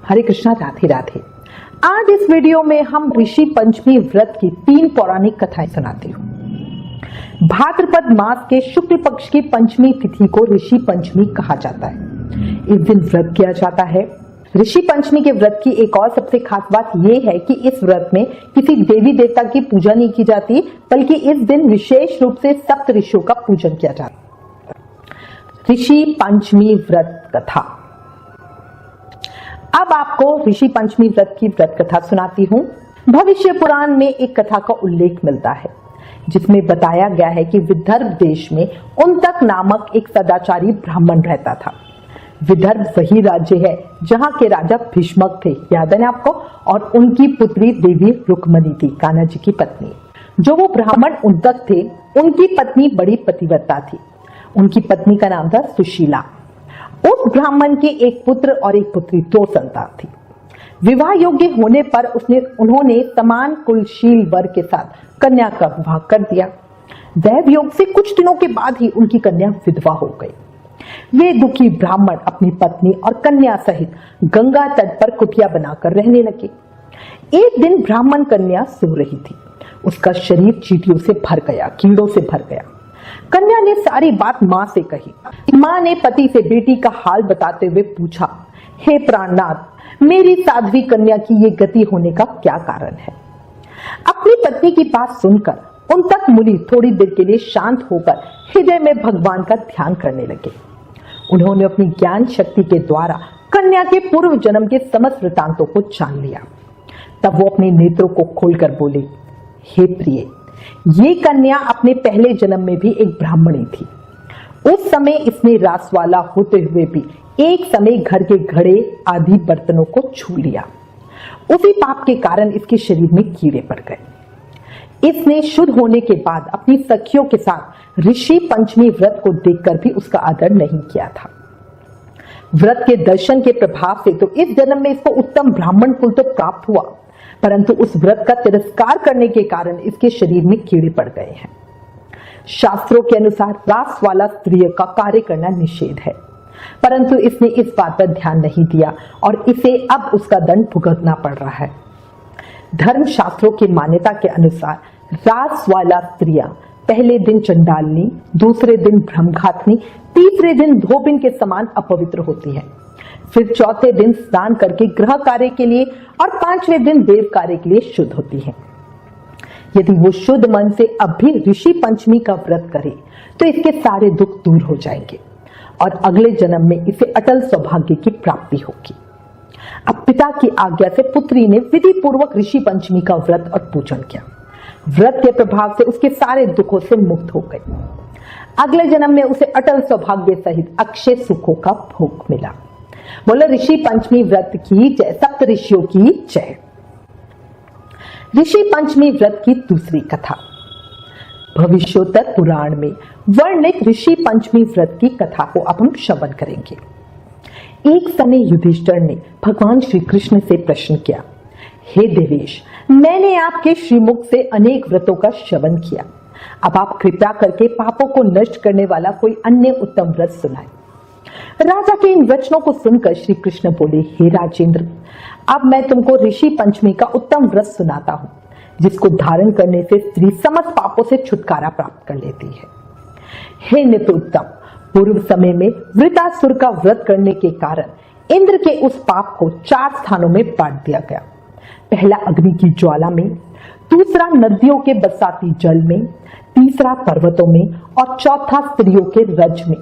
हरे कृष्णा, राधे राधे। आज इस वीडियो में हम ऋषि पंचमी व्रत की 3 पौराणिक कथाएं सुनाती हूँ। भाद्रपद मास के शुक्ल पक्ष की पंचमी तिथि को ऋषि पंचमी कहा जाता है। इस दिन व्रत किया जाता है। ऋषि पंचमी के व्रत की एक और सबसे खास बात यह है कि इस व्रत में किसी देवी देवता की पूजा नहीं की जाती, बल्कि इस दिन विशेष रूप से सप्त ऋषियों का पूजन किया जाता है। ऋषि पंचमी व्रत कथा। अब आपको ऋषि पंचमी व्रत की व्रत कथा सुनाती हूँ। भविष्य पुराण में एक कथा का उल्लेख मिलता है जिसमें बताया गया है कि विदर्भ देश में उन्तक नामक एक सदाचारी ब्राह्मण रहता था। विदर्भ वही राज्य है जहाँ के राजा भीष्मक थे, याद है ना आपको, और उनकी पुत्री देवी रुक्मणी थी, कान्हा जी की पत्नी। जो वो ब्राह्मण उन्तक थे, उनकी पत्नी बड़ी पतिव्रता थी। उनकी पत्नी का नाम था सुशीला। उस ब्राह्मण के एक पुत्र और एक पुत्री, 2 संतान थी। विवाह योग्य होने पर उन्होंने समान कुलशील वर के साथ कन्या का विवाह कर दिया। वह वियोग से कुछ दिनों के बाद ही उनकी कन्या विधवा हो गई। वे दुखी ब्राह्मण अपनी पत्नी और कन्या सहित गंगा तट पर कुटिया बनाकर रहने लगे। एक दिन ब्राह्मण कन्या सो रही थी। उसका शरीर चींटियों से भर गया, कीड़ों से भर गया। कन्या ने सारी बात मां से कही। मां ने पति से बेटी का हाल बताते हुए पूछा, हे प्राणनाथ, मेरी साध्वी कन्या की ये गति होने का क्या कारण है? अपनी पत्नी की बात सुनकर उन्तक मुनि थोड़ी देर के लिए शांत होकर हृदय में भगवान का ध्यान करने लगे। उन्होंने अपनी ज्ञान शक्ति के द्वारा कन्या के पूर्व जन्म के समस्त वृतांतों को जान लिया। तब वो अपने नेत्रों को खोलकर बोले, हे प्रिय, ये कन्या अपने पहले जन्म में भी एक ब्राह्मणी थी। उस समय इसने रासवाला होते हुए भी एक समय घर के घड़े आदि बर्तनों को छू लिया। उसी पाप के कारण इसके शरीर में कीड़े पड़ गए। इसने शुद्ध होने के बाद अपनी सखियों के साथ ऋषि पंचमी व्रत को देखकर भी उसका आदर नहीं किया था। व्रत के दर्शन के प्रभाव से तो इस जन्म में इसको उत्तम ब्राह्मण कुल तो प्राप्त हुआ, परंतु उस व्रत का तिरस्कार करने के कारण इसके शरीर में कीड़े पड़ गए हैं। शास्त्रों के अनुसार रास वाला स्त्री का कार्य करना निषेध है, परंतु इसने इस बात पर ध्यान नहीं दिया और इसे अब उसका दंड भुगतना पड़ रहा है। धर्म शास्त्रों की मान्यता के अनुसार रास वाला स्त्रियां पहले दिन चंडालनी, दूसरे दिन ब्रह्मघातनी, तीसरे दिन धोबिन के समान अपवित्र होती है। फिर चौथे दिन स्नान करके गृह कार्य के लिए और 5वें दिन देव कार्य के लिए शुद्ध होती है। यदि वो शुद्ध मन से अब भी ऋषि पंचमी का व्रत करे तो इसके सारे दुख दूर हो जाएंगे और अगले जन्म में इसे अटल सौभाग्य की प्राप्ति होगी। अब पिता की आज्ञा से पुत्री ने विधि पूर्वक ऋषि पंचमी का व्रत और पूजन किया। व्रत के प्रभाव से उसके सारे दुखों से मुक्त हो गई। अगले जन्म में उसे अटल सौभाग्य सहित अक्षय सुखों का भोग मिला। बोलो ऋषि पंचमी व्रत की जय, सप्त ऋषियों की जय। ऋषि पंचमी व्रत की दूसरी कथा। भविष्योत्तर पुराण में वर्णित ऋषि पंचमी व्रत की कथा को अब हम श्रवण करेंगे। एक समय युधिष्ठिर ने भगवान श्री कृष्ण से प्रश्न किया, हे देवेश, मैंने आपके श्रीमुख से अनेक व्रतों का श्रवण किया। अब आप कृपया करके पापों को नष्ट करने वाला कोई अन्य उत्तम व्रत सुनाए। राजा के इन वचनों को सुनकर श्री कृष्ण बोले, हे राजेंद्र, अब मैं तुमको ऋषि पंचमी का उत्तम व्रत सुनाता हूँ, जिसको धारण करने से स्त्री समस्त पापों से छुटकारा प्राप्त कर लेती है। हे नित्योत्तम, पूर्व समय में वृतासुर का व्रत करने के कारण इंद्र के उस पाप को 4 स्थानों में बांट दिया गया। पहला अग्नि की ज्वाला में, दूसरा नदियों के बरसाती जल में, तीसरा पर्वतों में और चौथा स्त्रियों के रज में।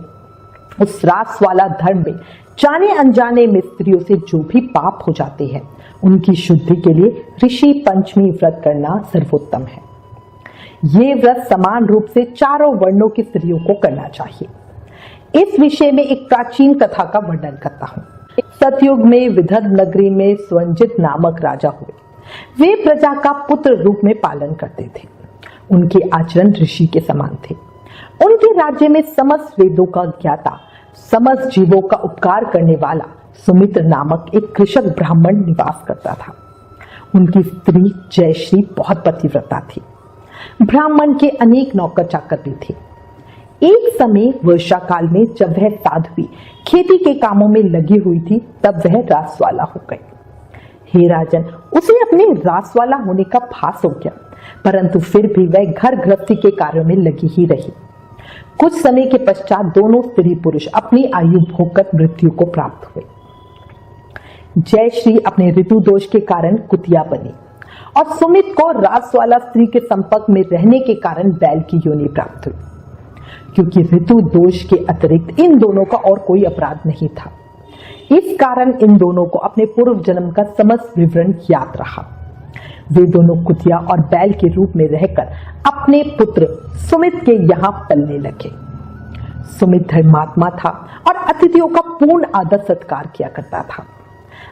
उस रास वाला धर्म में जाने अनजाने में स्त्रियों से जो भी पाप हो जाते हैं, उनकी शुद्धि के लिए ऋषि पंचमी व्रत करना सर्वोत्तम है। ये व्रत समान रूप से चारों वर्णों की स्त्रियों को करना चाहिए। इस विषय में एक प्राचीन कथा का वर्णन करता हूँ। सतयुग में विदर्भ नगरी में स्वंजित नामक राजा हुए। वे प्रजा का पुत्र रूप में पालन करते थे। उनके आचरण ऋषि के समान थे। उनके राज्य में समस्त वेदों का ज्ञाता, समस्त जीवों का उपकार करने वाला सुमित्र नामक एक कृषक ब्राह्मण निवास करता था। उनकी स्त्री जयश्री बहुत पतिव्रता थी। ब्राह्मण के अनेक नौकर चाकर भी थे। एक समय वर्षा काल में जब वह साध्वी खेती के कामों में लगी हुई थी, तब वह रासवाला हो गई। हे राजन, उसे अपने रासवाला होने का भास हो गया, परंतु फिर भी वह घर गृहस्थी के कार्यों में लगी ही रही। कुछ समय के पश्चात दोनों स्त्री पुरुष अपनी आयु भोगकर मृत्यु को प्राप्त हुए। जयश्री अपने ऋतु दोष के कारण कुतिया बनी और सुमित को रासवाला स्त्री के संपर्क में रहने के कारण बैल की योनि प्राप्त हुई, क्योंकि ऋतु दोष के अतिरिक्त इन दोनों का और कोई अपराध नहीं था। इस कारण इन दोनों को अपने पूर्व जन्म का समस्त विवरण याद रहा। वे दोनों कुतिया और बैल के रूप में रहकर अपने पुत्र सुमित के यहाँ पलने लगे। सुमित धर्मात्मा था और अतिथियों का पूर्ण आदर सत्कार किया करता था।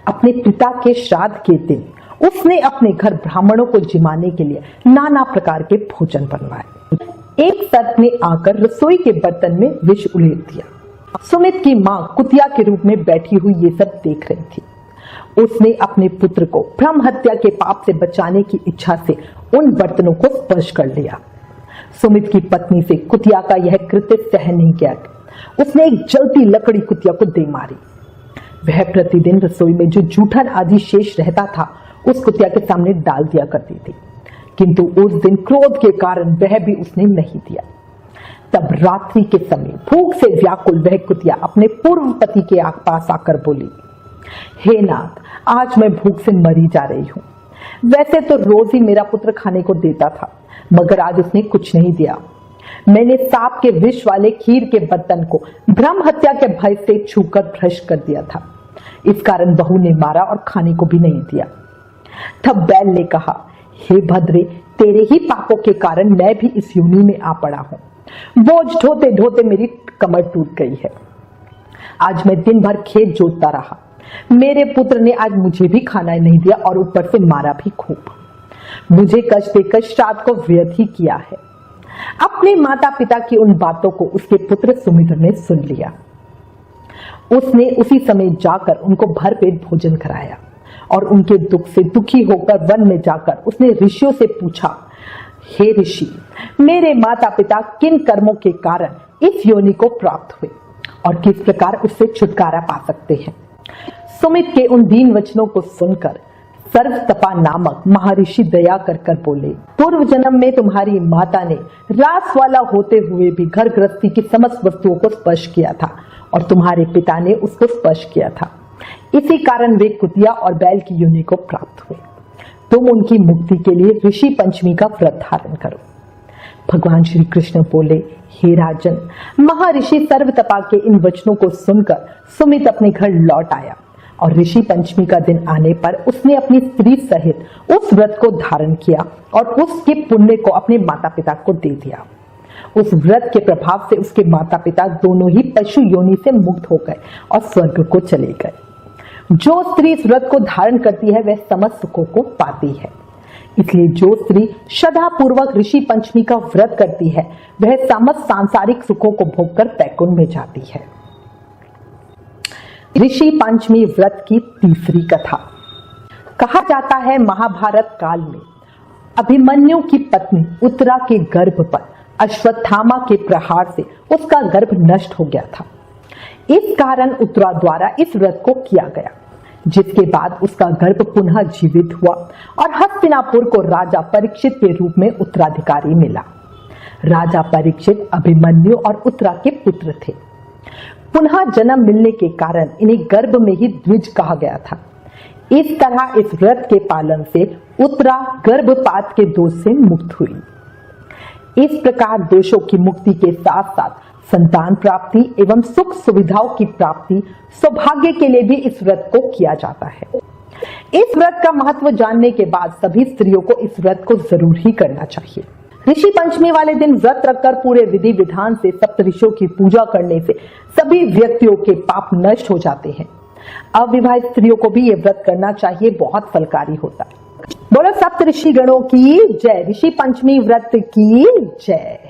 अपने पिता के श्राद्ध के दिन उसने अपने घर ब्राह्मणों को जिमाने के लिए नाना प्रकार के भोजन बनवाए। एक सर्प ने आकर रसोई के बर्तन में विष उलेट दिया। सुमित की मां कुतिया के रूप में बैठी हुई ये सब देख रही थी। उसने अपने पुत्र को ब्रह्म हत्या के पाप से बचाने की इच्छा से उन बर्तनों को स्पर्श कर लिया। सुमित की पत्नी से कुतिया का यह कृत्य सहन नहीं किया। उसने एक जलती लकड़ी कुतिया को दे मारी। वह प्रतिदिन रसोई में जो जूठन आदि शेष रहता था उस कुतिया के सामने डाल दिया करती थी, किंतु उस दिन क्रोध के कारण वह भी उसने नहीं दिया। तब रात्रि के समय भूख से व्याकुल वह कुतिया अपने पूर्व पति के पास आकर बोली, हे नाथ, आज मैं भूख से मरी जा रही हूँ। वैसे तो रोज ही मेरा पुत्र खाने को देता था, मगर आज उसने कुछ नहीं दिया। मैंने सांप के विष वाले खीर के बर्तन को ब्रह्म हत्या के भय से छूकर भ्रष्ट कर दिया था। इस कारण बहू ने मारा और खाने को भी नहीं दिया। तब बैल ने कहा, हे भद्रे, तेरे ही पापों के कारण मैं भी इस योनि में आ पड़ा हूँ। बोझ ढोते ढोते मेरी कमर टूट गई है। आज मैं दिन भर खेत जोतता रहा। मेरे पुत्र ने आज मुझे भी खाना नहीं दिया और ऊपर से मारा भी खूब। मुझे कष्ट देकर श्राद्ध को व्यर्थ ही किया है। अपने माता पिता की उन बातों को उसके पुत्र सुमित ने सुन लिया। उसने उसी समय जाकर उनको भरपेट भोजन कराया और उनके दुख से दुखी होकर वन में जाकर उसने ऋषियों से पूछा, हे ऋषि, मेरे माता पिता किन कर्मों के कारण इस योनि को प्राप्त हुए और किस प्रकार उससे छुटकारा पा सकते हैं। सुमित के उन दीन वचनों को सुनकर सर्वतपा नामक महर्षि दया कर बोले, पूर्व जन्म में तुम्हारी माता ने रासवाला होते हुए भी घर गृहस्थी की समस्त वस्तुओं को स्पर्श किया था और तुम्हारे पिता ने उसको स्पर्श किया था। इसी कारण वे कुतिया और बैल की योनि को प्राप्त हुए। तुम उनकी मुक्ति के लिए ऋषि पंचमी का व्रत धारण करो। भगवान श्री कृष्ण बोले, हे राजन, महर्षि सर्वतपा के इन वचनों को सुनकर सुमित अपने घर लौट आया और ऋषि पंचमी का दिन आने पर उसने अपनी स्त्री सहित उस व्रत को धारण किया और उसके पुण्य को अपने माता पिता को दे दिया। उस व्रत के प्रभाव से उसके माता पिता दोनों ही पशु योनि से मुक्त हो गए और स्वर्ग को चले गए। जो स्त्री इस व्रत को धारण करती है वह समस्त सुखों को पाती है। इसलिए जो स्त्री श्रद्धा पूर्वक ऋषि पंचमी का व्रत करती है वह समस्त सांसारिक सुखों को भोगकर बैकुंठ में जाती है। ऋषि पंचमी व्रत की तीसरी कथा। कहा जाता है, महाभारत काल में अभिमन्यु की पत्नी उत्तरा के गर्भ पर अश्वत्थामा के प्रहार से उसका गर्भ नष्ट हो गया था। इस कारण उत्तरा द्वारा इस व्रत को किया गया, जिसके बाद उसका गर्भ पुनः जीवित हुआ और हस्तिनापुर को राजा परीक्षित के रूप में उत्तराधिकारी मिला। राजा परीक्षित अभिमन्यु और उत्तरा के पुत्र थे। पुनः जन्म मिलने के कारण इन्हें गर्भ में ही द्विज कहा गया था। इस तरह इस व्रत के पालन से उत्तरा गर्भपात के दोष से मुक्त हुई। इस प्रकार दोषों की मुक्ति के साथ साथ संतान प्राप्ति एवं सुख सुविधाओं की प्राप्ति सौभाग्य के लिए भी इस व्रत को किया जाता है। इस व्रत का महत्व जानने के बाद सभी स्त्रियों को इस व्रत को जरूर ही करना चाहिए। ऋषि पंचमी वाले दिन व्रत रखकर पूरे विधि विधान से सप्तऋषियों की पूजा करने से सभी व्यक्तियों के पाप नष्ट हो जाते हैं। अविवाहित स्त्रियों को भी ये व्रत करना चाहिए, बहुत फलकारी होता है। बोलो सप्तऋषि गणों की जय, ऋषि पंचमी व्रत की जय।